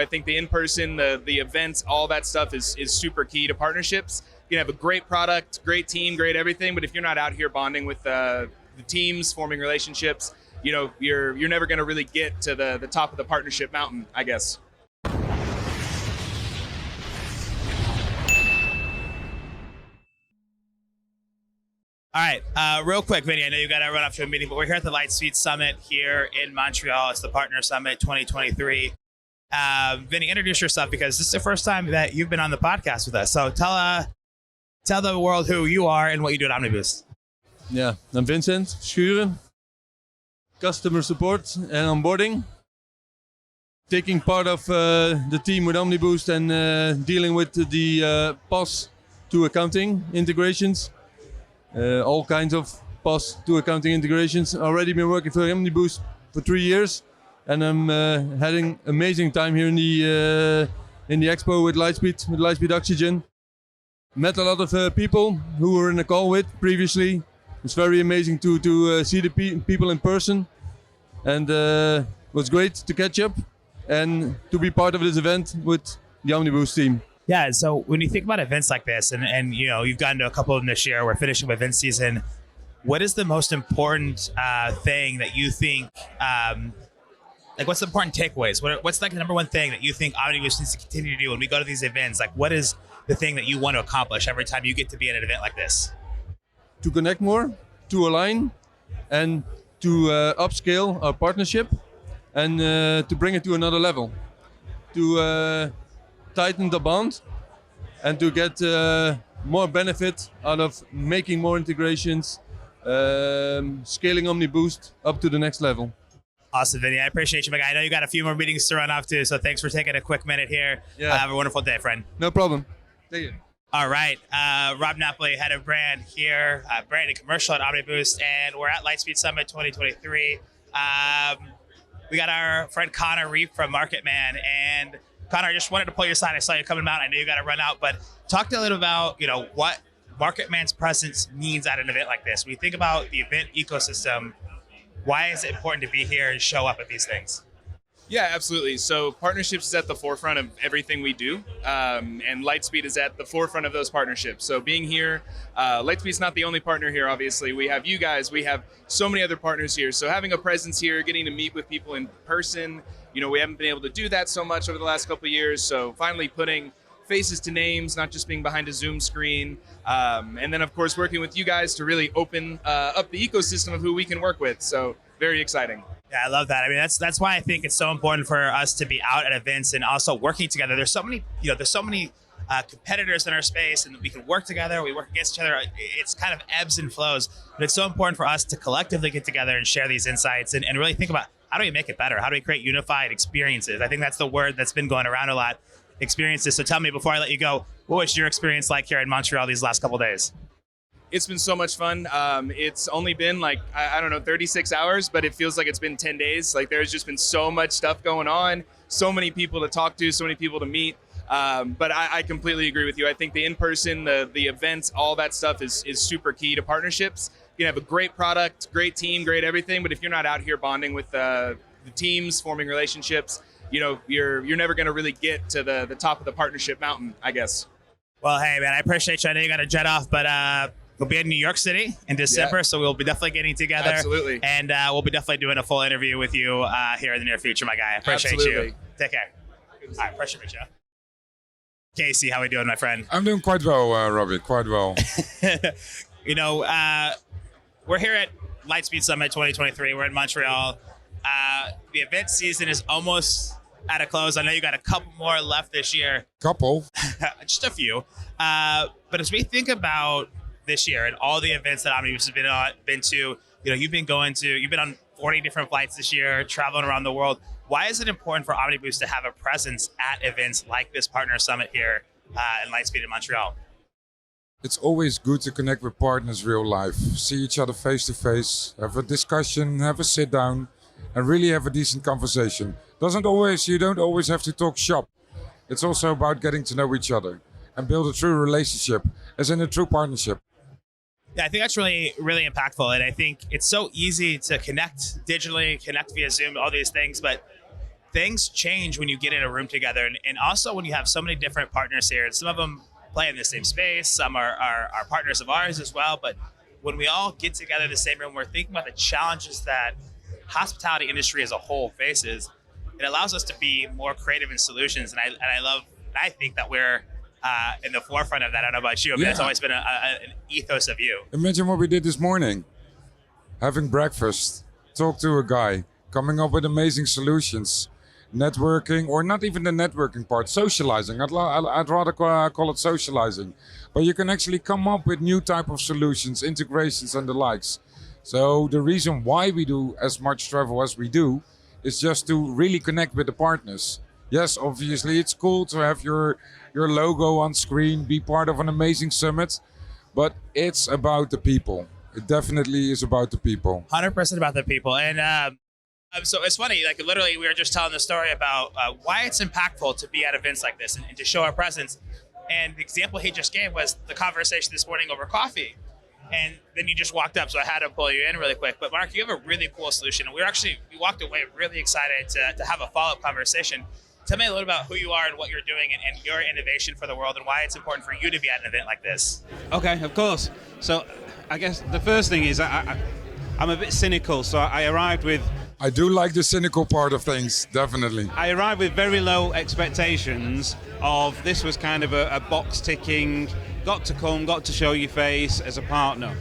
I think the in-person, the events, all that stuff is super key to partnerships. You can have a great product, great team, great everything, but if you're not out here bonding with the teams, forming relationships, you're never going to really get to the top of the partnership mountain, I guess. All right, real quick, Vinny, I know you got to run off to a meeting, but we're here at the Lightspeed Summit here in Montreal. It's the Partner Summit 2023. Vinny, introduce yourself because this is the first time that you've been on the podcast with us. So tell the world who you are and what you do at Omniboost. Yeah, I'm Vincent Schuren, customer support and onboarding. Taking part of the team with Omniboost and dealing with the POS to accounting integrations. All kinds of POS to accounting integrations. Already been working for Omniboost for 3 years, and I'm having amazing time here in the expo with Lightspeed Oxygen. Met a lot of people who were in the call with previously. It's very amazing to see the people in person, and it was great to catch up and to be part of this event with the Omniboost team. Yeah, so when you think about events like this, and you know, you've gotten to a couple of them this year, we're finishing with event season, what is the most important thing that you think, what's the important takeaways? What's like the number one thing that you think Omniboost needs to continue to do when we go to these events? Like, what is the thing that you want to accomplish every time you get to be at an event like this? To connect more, to align, and to upscale our partnership, and to bring it to another level. To tighten the bond and to get more benefit out of making more integrations, scaling Omniboost up to the next level. Awesome, Vinny. I appreciate you, my guy. I know you got a few more meetings to run off to, so thanks for taking a quick minute here. Yeah. Have a wonderful day, friend. No problem. Thank you. All right. Rob Napoli, head of brand here, brand and commercial at Omniboost, and we're at Lightspeed Summit 2023. We got our friend Connor Reep from MarketMan, and Connor, I just wanted to pull your side. I saw you coming out. I know you got to run out, but talk to a little about, what MarketMan's presence means at an event like this. When you think about the event ecosystem, why is it important to be here and show up at these things? Yeah, absolutely. So partnerships is at the forefront of everything we do, and Lightspeed is at the forefront of those partnerships. So being here, Lightspeed's not the only partner here, obviously. We have you guys, we have so many other partners here. So having a presence here, getting to meet with people in person, we haven't been able to do that so much over the last couple of years. So finally putting faces to names, not just being behind a Zoom screen. And then, of course, working with you guys to really open up the ecosystem of who we can work with. So very exciting. Yeah, I love that. I mean, that's why I think it's so important for us to be out at events and also working together. There's so many, competitors in our space, and we can work together. We work against each other. It's kind of ebbs and flows, but it's so important for us to collectively get together and share these insights and really think about how do we make it better? How do we create unified experiences? I think that's the word that's been going around a lot, experiences. So tell me, before I let you go, what was your experience like here in Montreal these last couple of days? It's been so much fun. It's only been 36 hours, but it feels like it's been 10 days. Like there's just been so much stuff going on, so many people to talk to, so many people to meet. But I completely agree with you. I think the in-person, the events, all that stuff is super key to partnerships. You can have a great product, great team, great everything, but if you're not out here bonding with the teams, forming relationships, you're never going to really get to the top of the partnership mountain, I guess. Well, hey, man, I appreciate you. I know you got to jet off, but we'll be in New York City in December, so we'll be definitely getting together. Absolutely. And we'll be definitely doing a full interview with you here in the near future, my guy. I appreciate you. Take care. All right, appreciate you. Casey, how we doing, my friend? I'm doing quite well, Robbie, quite well. We're here at Lightspeed Summit 2023. We're in Montreal. The event season is almost at a close. I know you got a couple more left this year. Couple? Just a few. But as we think about this year and all the events that Omniboost has been to, you've been on 40 different flights this year, traveling around the world. Why is it important for Omniboost to have a presence at events like this Partner Summit here in Lightspeed in Montreal? It's always good to connect with partners real life, see each other face to face, have a discussion, have a sit down, and really have a decent conversation. You don't always have to talk shop. It's also about getting to know each other and build a true relationship, as in a true partnership. Yeah, I think that's really, really impactful. And I think it's so easy to connect digitally, connect via Zoom, all these things. But things change when you get in a room together, and also when you have so many different partners here. And some of them play in the same space, some are partners of ours as well. But when we all get together in the same room, we're thinking about the challenges that hospitality industry as a whole faces. It allows us to be more creative in solutions, and I think that we're in the forefront of that. I don't know about you, but it's always been an ethos of you. Imagine what we did this morning. Having breakfast, talk to a guy, coming up with amazing solutions, networking, or not even the networking part, socializing. I'd rather call it socializing. But you can actually come up with new type of solutions, integrations and the likes. So the reason why we do as much travel as we do is just to really connect with the partners. Yes, obviously it's cool to have your logo on screen, be part of an amazing summit, but it's about the people. It definitely is about the people. 100% about the people. And so it's funny, like literally we were just telling the story about why it's impactful to be at events like this and to show our presence. And the example he just gave was the conversation this morning over coffee. And then you just walked up, so I had to pull you in really quick. But Mark, you have a really cool solution. And we walked away really excited to have a follow-up conversation. Tell me a little about who you are and what you're doing and your innovation for the world and why it's important for you to be at an event like this. Okay, of course. So I guess the first thing is I'm a bit cynical. So I arrived with... I do like the cynical part of things, definitely. I arrived with very low expectations of this was kind of a box ticking, got to come, got to show your face as a partner.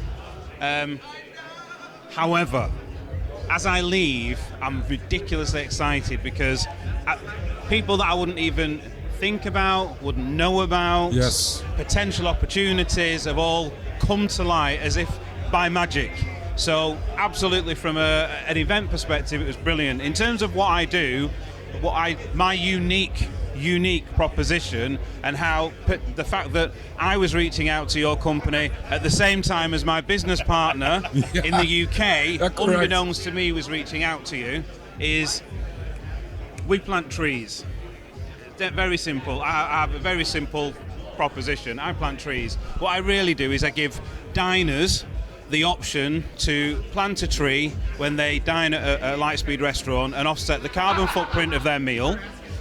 However, as I leave, I'm ridiculously excited because people that I wouldn't even think about, wouldn't know about, yes, potential opportunities have all come to light as if by magic. So absolutely from an event perspective, it was brilliant. In terms of what I do, my unique proposition and how the fact that I was reaching out to your company at the same time as my business partner in the UK, unbeknownst to me, was reaching out to you, is we plant trees. They're very simple. I have a very simple proposition. I plant trees. What I really do is I give diners the option to plant a tree when they dine at a Lightspeed restaurant and offset the carbon footprint of their meal,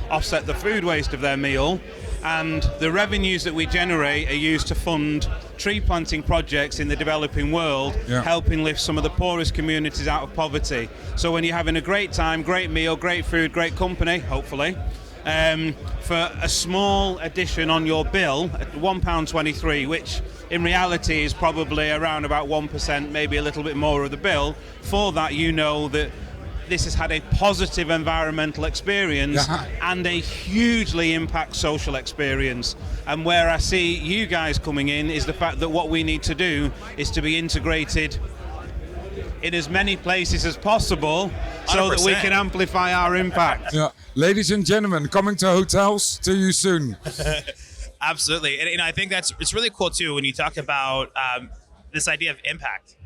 offset the food waste of their meal, and the revenues that we generate are used to fund tree planting projects in the developing world, helping lift some of the poorest communities out of poverty. So when you're having a great time, great meal, great food, great company, hopefully, for a small addition on your bill at £1.23, which in reality is probably around about 1%, maybe a little bit more of the bill, for that you know that this has had a positive environmental experience and a hugely impact social experience. And where I see you guys coming in is the fact that what we need to do is to be integrated in as many places as possible so 100%. That we can amplify our impact. Yeah. Ladies and gentlemen, coming to hotels, see you soon. Absolutely. And I think it's really cool too when you talk about this idea of impact.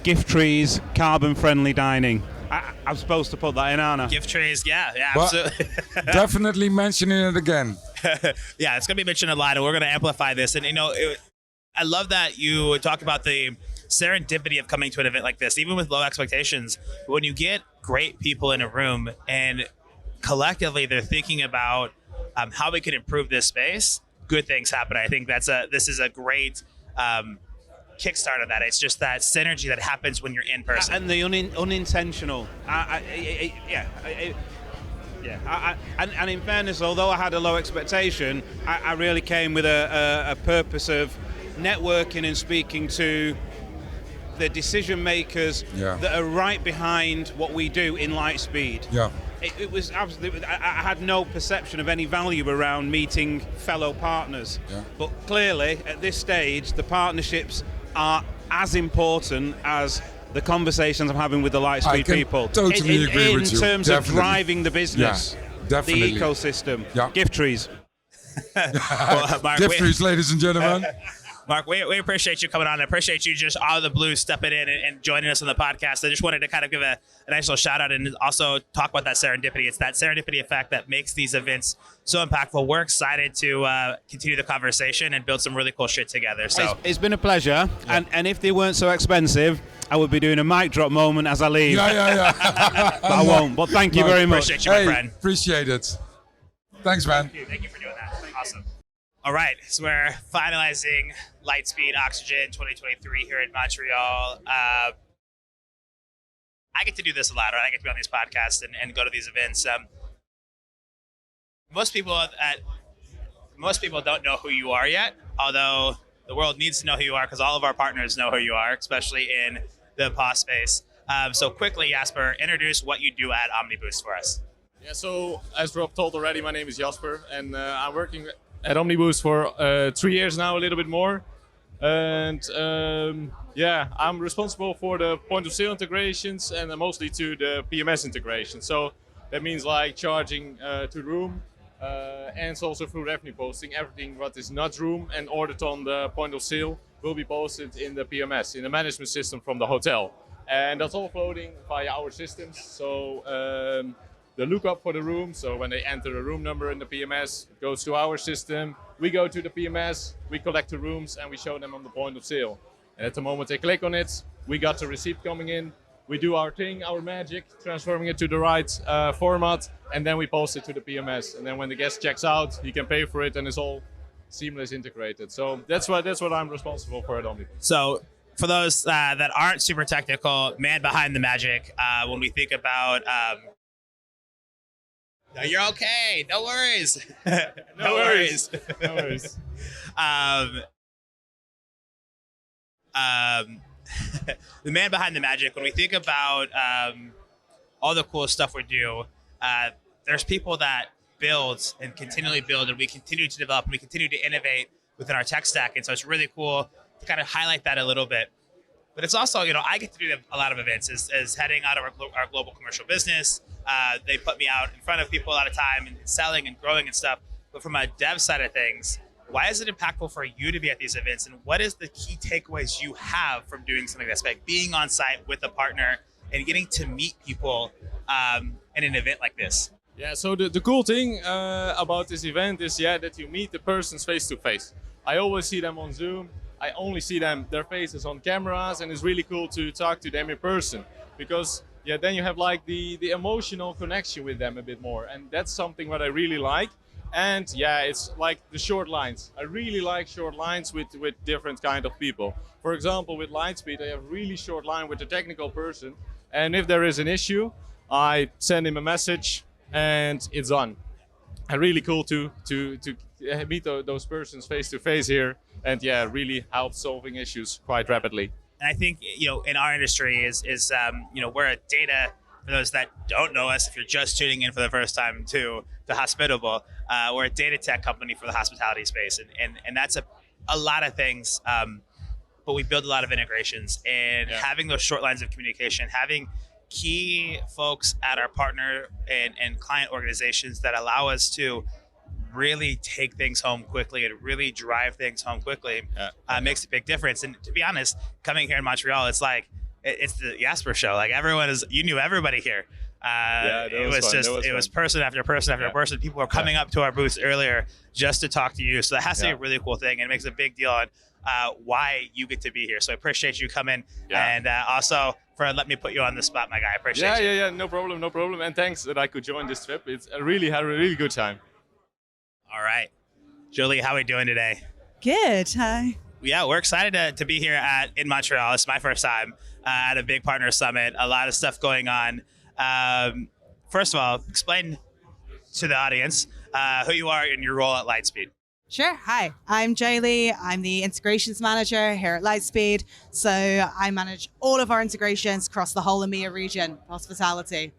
Gift trees, carbon-friendly dining. I'm supposed to put that in, aren't I? Gift trees, yeah, absolutely. Definitely mentioning it again. Yeah, it's going to be mentioned a lot, and we're going to amplify this. And I love that you talk about the serendipity of coming to an event like this, even with low expectations. When you get great people in a room and collectively they're thinking about how we can improve this space, good things happen. I think this is a great kickstart of that. It's just that synergy that happens when you're in person. And the unintentional. And in fairness, although I had a low expectation, I really came with a purpose of networking and speaking to the decision makers that are right behind what we do in Lightspeed. Yeah. It was absolutely, I had no perception of any value around meeting fellow partners. Yeah. But clearly, at this stage, the partnerships are as important as the conversations I'm having with the Lightspeed people. Totally agree with you. In terms of driving the business, the ecosystem, gift trees. Well, Mark, gift trees, ladies and gentlemen. Mark, we appreciate you coming on. I appreciate you just out of the blue stepping in and joining us on the podcast. I just wanted to kind of give a nice little shout out and also talk about that serendipity. It's that serendipity effect that makes these events so impactful. We're excited to continue the conversation and build some really cool shit together. So it's been a pleasure. Yeah. And if they weren't so expensive, I would be doing a mic drop moment as I leave. Yeah. But I won't. But thank you very much. Appreciate you, my Hey, friend. appreciate it. Thanks, man. Thank you for doing that. Awesome. All right, so we're finalizing Lightspeed Oxygen 2023 here in Montreal. I get to do this a lot, right? I get to be on these podcasts and go to these events. Most people don't know who you are yet, although the world needs to know who you are because all of our partners know who you are, especially in the POS space. So quickly, Jasper, introduce what you do at Omniboost for us. Yeah, so as Rob told already, my name is Jasper, and I'm working at Omniboost for 3 years now, a little bit more. And I'm responsible for the point of sale integrations and mostly to the PMS integration. So that means like charging to room and it's also through revenue posting. Everything what is not room and ordered on the point of sale will be posted in the PMS, in the management system from the hotel. And that's all floating via our systems. So the lookup for the room, so when they enter a room number in the PMS, it goes to our system. We go to the PMS, we collect the rooms, and we show them on the point of sale. And at the moment they click on it, we got the receipt coming in. We do our thing, our magic, transforming it to the right format, and then we post it to the PMS. And then when the guest checks out, he can pay for it, and it's all seamless integrated. So that's what I'm responsible for at Omniboost. So for those that aren't super technical, man behind the magic, when we think about... No, you're okay. No worries. No worries. No worries. The man behind the magic, when we think about all the cool stuff we do, there's people that build and continually build, and we continue to develop and we continue to innovate within our tech stack. And so it's really cool to kind of highlight that a little bit. But it's also, I get to do a lot of events as heading out of our global commercial business. They put me out in front of people a lot of time and selling and growing and stuff. But from a dev side of things, why is it impactful for you to be at these events? And what is the key takeaways you have from doing something like this, like being on site with a partner and getting to meet people in an event like this? Yeah, so the cool thing about this event is that you meet the persons face to face. I always see them on Zoom. I only see their faces on cameras, and it's really cool to talk to them in person because then you have like the emotional connection with them a bit more, and that's something what I really like. And it's like the short lines. I really like short lines with different kind of people. For example, with Lightspeed, I have really short line with the technical person, and if there is an issue, I send him a message, and it's done. And really cool to meet those persons face to face here, and really help solving issues quite rapidly. And I think in our industry is we're a data. For those that don't know us, if you're just tuning in for the first time to Hospitable, we're a data tech company for the hospitality space, and that's a lot of things. But we build a lot of integrations, and having those short lines of communication, having key folks at our partner and client organizations that allow us to really take things home quickly and really drive things home quickly makes a big difference. And to be honest, coming here in Montreal, it's like it's the Jasper show. Like you knew everybody here. It was person after person after person. People were coming up to our booths earlier just to talk to you. So that has to be a really cool thing, and it makes a big deal on why you get to be here. So I appreciate you coming, and also for letting me put you on the spot, my guy. I appreciate you. Yeah, no problem. And thanks that I could join this trip. I really had a really good time. All right. Julie, how are we doing today? Good. Hi. Yeah, we're excited to be here in Montreal. It's my first time at a big partner summit. A lot of stuff going on. First of all, explain to the audience who you are and your role at Lightspeed. Sure. Hi, I'm Jaylee. I'm the integrations manager here at Lightspeed. So I manage all of our integrations across the whole EMEA region, hospitality.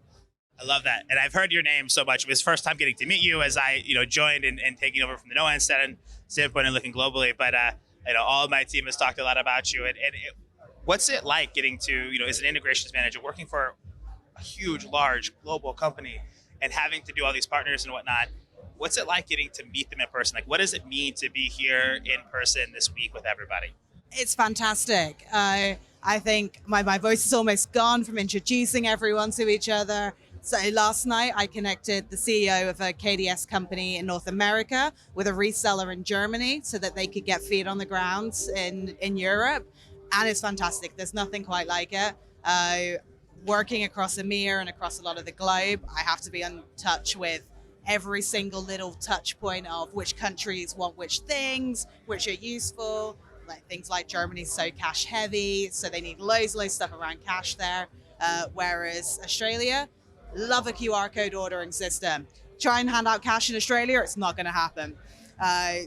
I love that. And I've heard your name so much. It was first time getting to meet you as I, joined and taking over from the NOAA standpoint and looking globally. But, all of my team has talked a lot about you. What's it like getting to, as an integrations manager, working for a huge, large global company and having to do all these partners and whatnot? What's it like getting to meet them in person? Like, what does it mean to be here in person this week with everybody? It's fantastic. I think my voice is almost gone from introducing everyone to each other. So last night I connected the CEO of a KDS company in North America with a reseller in Germany so that they could get feet on the ground in Europe. and it's fantastic. There's nothing quite like it. Working across EMEA and across a lot of the globe, I have to be in touch with every single little touch point of which countries want which things, which are useful. Like things like Germany's so cash heavy, so they need loads of stuff around cash there. Whereas Australia, love a QR code ordering system. Try and hand out cash in Australia, it's not going to happen.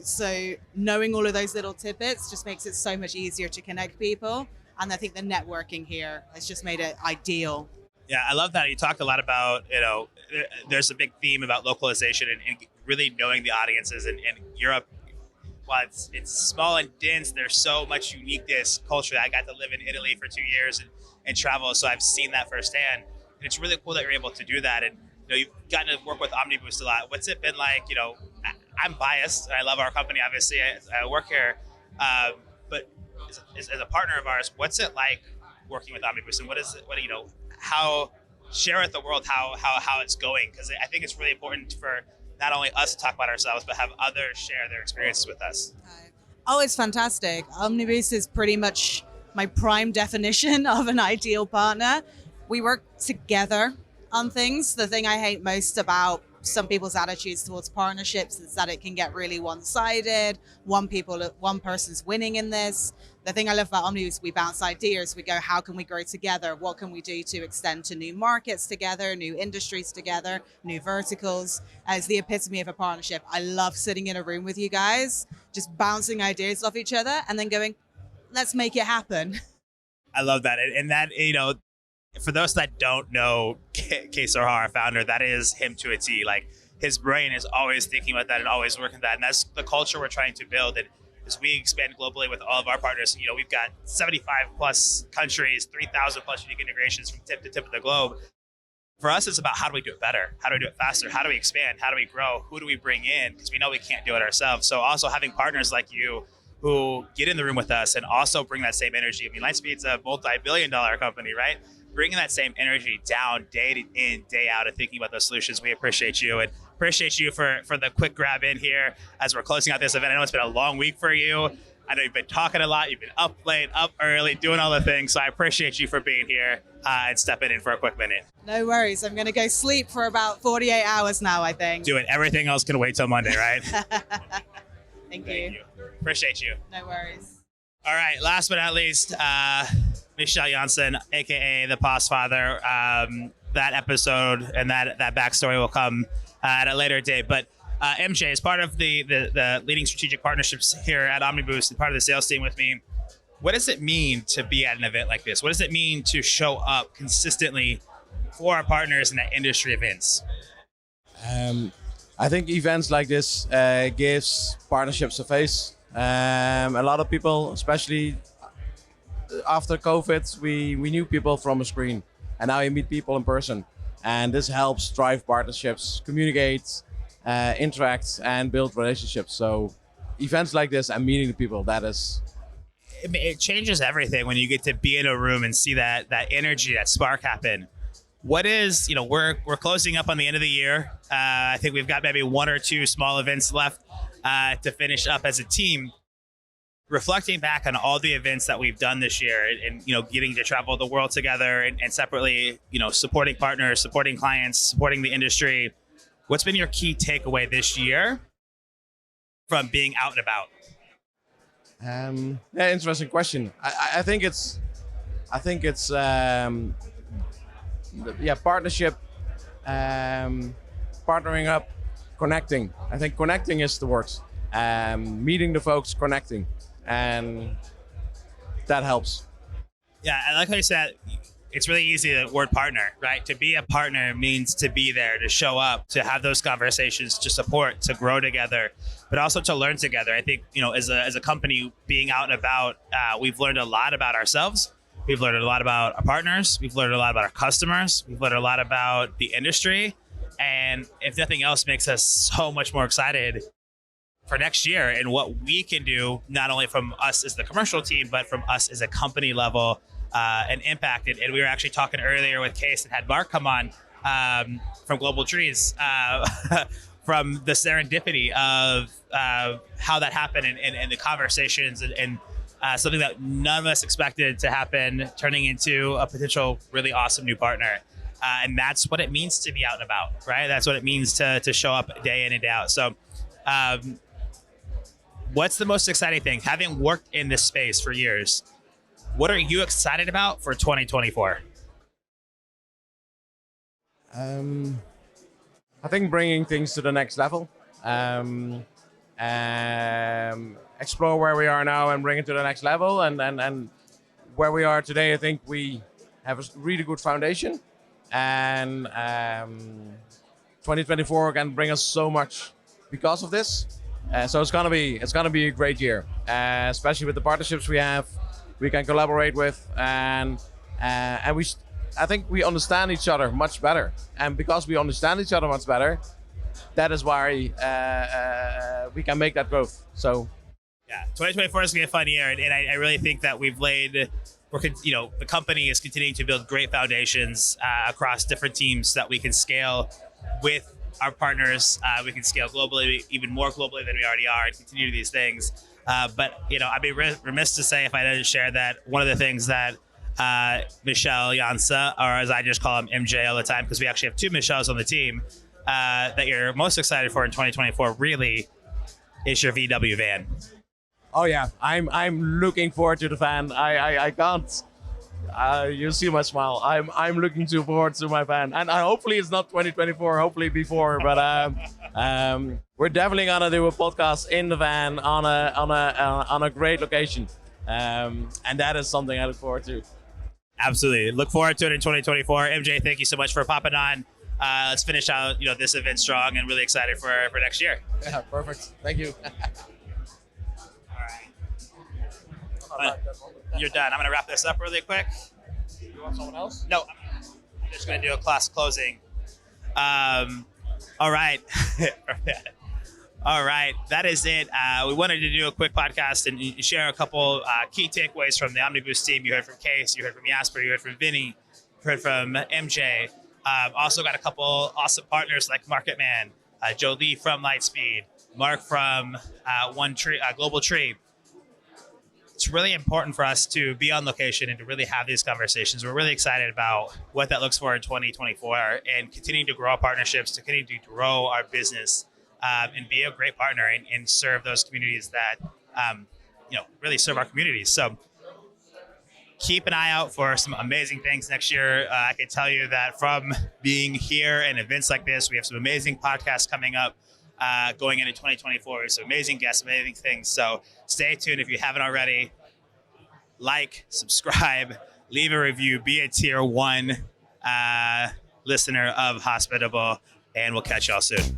So knowing all of those little tidbits just makes it so much easier to connect people. And I think the networking here has just made it ideal. Yeah, I love that. You talked a lot about, there's a big theme about localization and really knowing the audiences. And Europe, while it's small and dense, there's so much uniqueness culturally. I got to live in Italy for 2 years and travel, so I've seen that firsthand. And it's really cool that you're able to do that. And you've gotten to work with Omniboost a lot. What's it been like? I'm biased. I love our company, obviously. I work here. But as a partner of ours, what's it like working with Omniboost? And how share with the world how it's going? Because I think it's really important for not only us to talk about ourselves, but have others share their experiences with us. Oh, it's fantastic. Omniboost is pretty much my prime definition of an ideal partner. We work together on things. The thing I hate most about some people's attitudes towards partnerships is that it can get really one-sided. One person's winning in this. The thing I love about Omniboost, we bounce ideas. We go, how can we grow together? What can we do to extend to new markets together, new industries together, new verticals? As the epitome of a partnership. I love sitting in a room with you guys, just bouncing ideas off each other and then going, let's make it happen. I love that. And that, for those that don't know Kesar, our founder, that is him to a T. Like, his brain is always thinking about that and always working that. And that's the culture we're trying to build. And as we expand globally with all of our partners, we've got 75 plus countries, 3,000 plus unique integrations from tip to tip of the globe. For us, it's about how do we do it better? How do we do it faster? How do we expand? How do we grow? Who do we bring in? Because we know we can't do it ourselves. So also having partners like you who get in the room with us and also bring that same energy. I mean, Lightspeed's a multi-billion-dollar company, right? Bringing that same energy down day in, day out and thinking about those solutions. We appreciate you and appreciate you for the quick grab in here as we're closing out this event. I know it's been a long week for you. I know you've been talking a lot. You've been up late, up early, doing all the things. So I appreciate you for being here and stepping in for a quick minute. No worries. I'm going to go sleep for about 48 hours now, I think. Do it. Everything else can wait till Monday, right? Thank you. Appreciate you. No worries. All right. Last but not least, Michelle Janssen, aka the Pos Father. That episode and that backstory will come at a later date. But MJ, as part of the leading strategic partnerships here at Omniboost and part of the sales team with me, what does it mean to be at an event like this? What does it mean to show up consistently for our partners in industry events? I think events like this gives partnerships a face. A lot of people, especially after COVID, we knew people from a screen, and now you meet people in person. And this helps drive partnerships, communicate, interact, and build relationships. So events like this and meeting the people, it changes everything when you get to be in a room and see that energy, that spark happen. What is, we're closing up on the end of the year. I think we've got maybe one or two small events left to finish up as a team. Reflecting back on all the events that we've done this year and getting to travel the world together and separately, supporting partners, supporting clients, supporting the industry. What's been your key takeaway this year from being out and about? Interesting question. I think it's partnership, partnering up, connecting. I think connecting is the word. Meeting the folks, connecting, and that helps. Yeah, I like how you said it's really easy, the word partner, right? To be a partner means to be there, to show up, to have those conversations, to support, to grow together, but also to learn together. I think, as a company being out and about, we've learned a lot about ourselves. We've learned a lot about our partners. We've learned a lot about our customers. We've learned a lot about the industry. And if nothing else, makes us so much more excited for next year and what we can do, not only from us as the commercial team, but from us as a company level and impact it. And we were actually talking earlier with Case and had Mark come on from Global Trees from the serendipity of how that happened and the conversations and something that none of us expected to happen, turning into a potential really awesome new partner. And that's what it means to be out and about, right? That's what it means to show up day in and day out. So what's the most exciting thing? Having worked in this space for years, what are you excited about for 2024? I think bringing things to the next level. Explore where we are now and bring it to the next level. And where we are today, I think we have a really good foundation. And 2024 can bring us so much because of this. So it's gonna be a great year, especially with the partnerships we have, we can collaborate with, and I think we understand each other much better. And because we understand each other much better, that is why we can make that growth. So, yeah, 2024 is gonna be a fun year, and I really think that the company is continuing to build great foundations across different teams that we can scale with our partners. We can scale globally, even more globally than we already are, and continue these things. But I'd be remiss to say if I didn't share that one of the things that Michelle Jansa, or as I just call him, MJ all the time, because we actually have two Michelles on the team, that you're most excited for in 2024 really is your VW van. oh yeah, I'm looking forward to the van. I can't. You see my smile. I'm looking forward to my van, and hopefully it's not 2024. Hopefully before, but we're definitely gonna do a podcast in the van on a great location, and that is something I look forward to. Absolutely, look forward to it in 2024. MJ, thank you so much for popping on. Let's finish out this event strong, and really excited for next year. Yeah, perfect. Thank you. All right. You're done. I'm going to wrap this up really quick. You want someone else? No, I'm just going to do a class closing. All right. All right. That is it. We wanted to do a quick podcast and share a couple key takeaways from the Omniboost team. You heard from Case, you heard from Jasper, you heard from Vinny, you heard from MJ. Also got a couple awesome partners like Marketman, Joe Lee from Lightspeed, Mark from Global Tree. It's really important for us to be on location and to really have these conversations. We're really excited about what that looks for in 2024 and continuing to grow our partnerships, to continue to grow our business, and be a great partner and serve those communities that, really serve our communities. So keep an eye out for some amazing things next year. I can tell you that from being here and events like this, we have some amazing podcasts coming up. Going into 2024, some amazing guests, amazing things. So stay tuned if you haven't already. Like, subscribe, leave a review, be a tier 1 listener of Hospitable, and we'll catch y'all soon.